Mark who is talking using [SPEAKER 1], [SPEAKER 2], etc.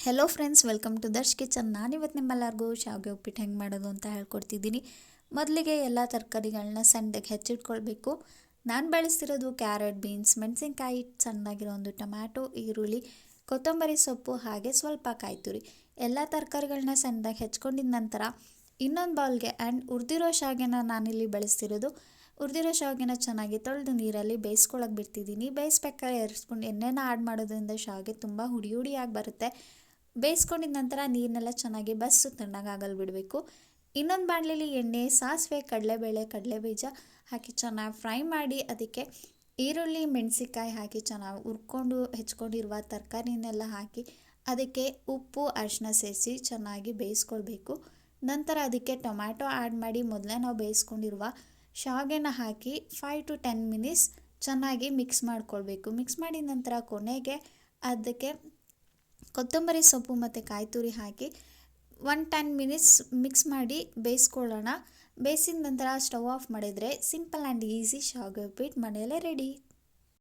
[SPEAKER 1] Hello friends, welcome to Darsh kitchen. ನಾನಿವತ್ತು ನಿಮ್ಮೆಲ್ಲರಿಗೂ ಶಾವಿಗೆ ಉಪ್ಪಿಟ್ಟು ಹೆಂಗೆ ಮಾಡೋದು ಅಂತ ಹೇಳ್ಕೊಡ್ತಿದ್ದೀನಿ. ಮೊದಲಿಗೆ ಎಲ್ಲ ತರಕಾರಿಗಳನ್ನ ಸಣ್ಣದಾಗಿ ಹೆಚ್ಚಿಟ್ಕೊಳ್ಬೇಕು. ನಾನು ಬಳಸ್ತಿರೋದು ಕ್ಯಾರೆಟ್, ಬೀನ್ಸ್, ಮೆಣಸಿನ್ಕಾಯಿ, ಸಣ್ಣದಾಗಿರೋ ಒಂದು ಟೊಮ್ಯಾಟೊ, ಈರುಳ್ಳಿ, ಕೊತ್ತಂಬರಿ ಸೊಪ್ಪು, ಹಾಗೆ ಸ್ವಲ್ಪ ಕಾಯಿ ತುರಿ. ಎಲ್ಲ ತರಕಾರಿಗಳನ್ನ ಸಣ್ಣದಾಗಿ ಹೆಚ್ಕೊಂಡಿದ ನಂತರ ಇನ್ನೊಂದು ಬೌಲ್ಗೆ ಹುರಿದಿರೋ ಶಾವಿಗೆನ ನಾನಿಲ್ಲಿ ಬಳಸ್ತಿರೋದು. ಹುರಿದಿರೋ ಶಾವಿಗೆನ ಚೆನ್ನಾಗಿ ತೊಳೆದು ನೀರಲ್ಲಿ ಬೇಯಿಸ್ಕೊಳಕ್ಕೆ ಬಿಡ್ತಿದ್ದೀನಿ. ಬೇಯಿಸ್ಬೇಕಾದ್ರೆ 2 ಸ್ಪೂನ್ ಎಣ್ಣೆನ ಆ್ಯಡ್ ಮಾಡೋದ್ರಿಂದ ಶಾವಿಗೆ ತುಂಬ ಹುಡಿ ಹುಡಿಯಾಗಿ ಬರುತ್ತೆ. ಬೇಯಿಸ್ಕೊಂಡಿದ ನಂತರ ನೀರನ್ನೆಲ್ಲ ಚೆನ್ನಾಗಿ ಬಸ್ಸು ತಣ್ಣಗಾಗಲು ಬಿಡಬೇಕು. ಇನ್ನೊಂದು ಬಾಣಲೆಯಲ್ಲಿ ಎಣ್ಣೆ, ಸಾಸಿವೆ, ಕಡಲೆಬೇಳೆ, ಕಡಲೆಬೀಜ ಹಾಕಿ ಚೆನ್ನಾಗಿ ಫ್ರೈ ಮಾಡಿ ಅದಕ್ಕೆ ಈರುಳ್ಳಿ, ಮೆಣಸಿನ್ಕಾಯಿ ಹಾಕಿ ಚೆನ್ನಾಗಿ ಹುರ್ಕೊಂಡು ಹೆಚ್ಕೊಂಡಿರುವ ತರಕಾರಿನೆಲ್ಲ ಹಾಕಿ ಅದಕ್ಕೆ ಉಪ್ಪು, ಅರಿಶಿನ ಸೇರಿಸಿ ಚೆನ್ನಾಗಿ ಬೇಯಿಸ್ಕೊಳ್ಬೇಕು. ನಂತರ ಅದಕ್ಕೆ ಟೊಮ್ಯಾಟೊ ಆ್ಯಡ್ ಮಾಡಿ ಮೊದಲೇ ನಾವು ಬೇಯಿಸ್ಕೊಂಡಿರುವ ಶಾವಿಗೆನ ಹಾಕಿ 5 to 10 ಮಿನಿಟ್ಸ್ ಚೆನ್ನಾಗಿ ಮಿಕ್ಸ್ ಮಾಡ್ಕೊಳ್ಬೇಕು. ಮಿಕ್ಸ್ ಮಾಡಿದ ನಂತರ ಕೊನೆಗೆ ಅದಕ್ಕೆ ಕೊತ್ತಂಬರಿ ಸೊಪ್ಪು ಮತ್ತು ಕಾಯಿ ತುರಿ ಹಾಕಿ 10 ಮಿನಿಟ್ಸ್ ಮಿಕ್ಸ್ ಮಾಡಿ ಬೇಯಿಸ್ಕೊಳ್ಳೋಣ. ಬೇಯಿಸಿದ ನಂತರ ಸ್ಟವ್ ಆಫ್ ಮಾಡಿದರೆ ಸಿಂಪಲ್ ಆ್ಯಂಡ್ ಈಸಿ ಶಾವಿಗೆ ಉಪ್ಪಿಟ್ಟು ಮನೆಯಲ್ಲೇ ರೆಡಿ.